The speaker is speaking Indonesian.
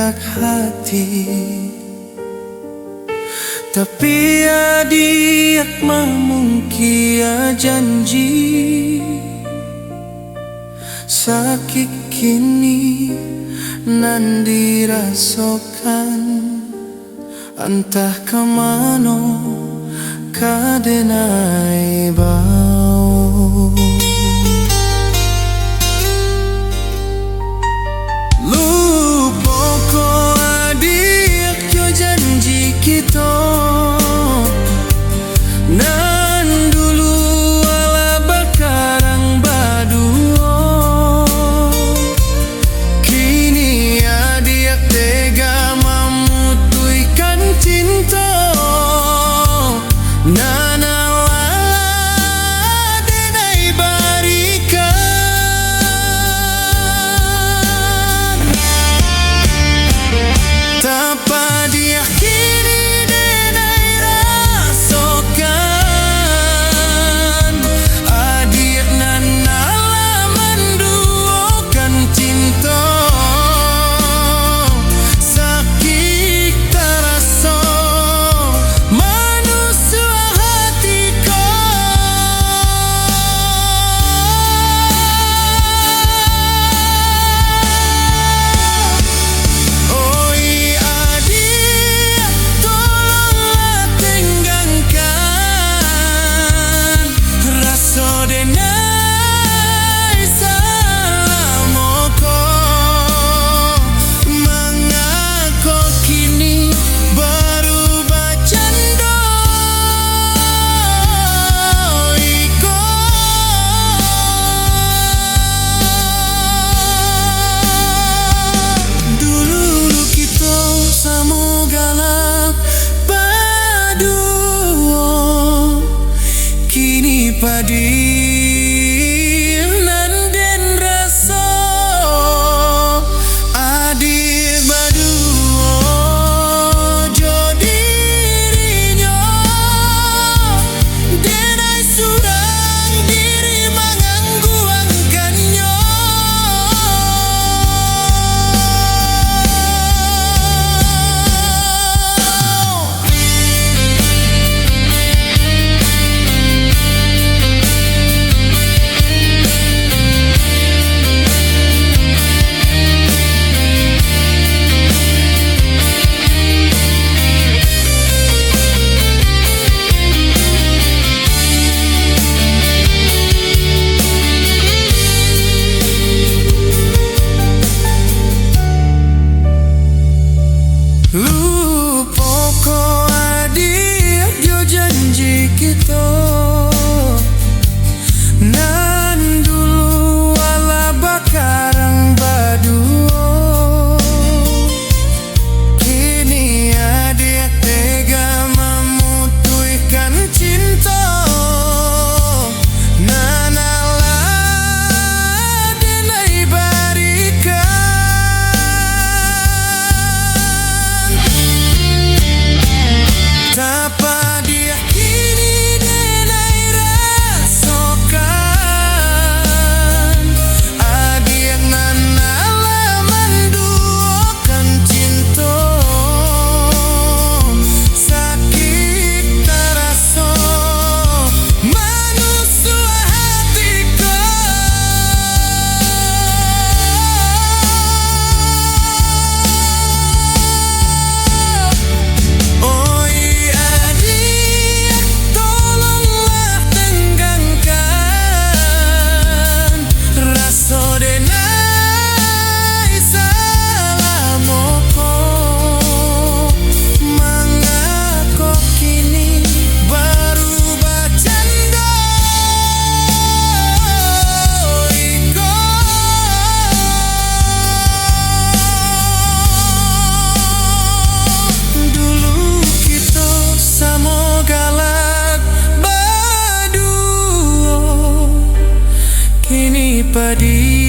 gerak hati. Tapi adik memungkia janji, sakit kini nan dirasakan. Entah kemana kadenai bau. Lupa ko adik yo janji kita nan dulu ala bakarang badua. Kini adik tega memutuikan cinta. Padir nan den rasa adik baduo jo dirinya denai surang diri mangangguangkannya. Lupa ko adik yo janji kita nan dulu ala bakarang badua. Kini adik tega memutuikan cinta. Nan ala denai barikan. Tapa dia kini denai rasakan adik nan ala menduakan cinta. Sakit terasa manusia hatiku. Padi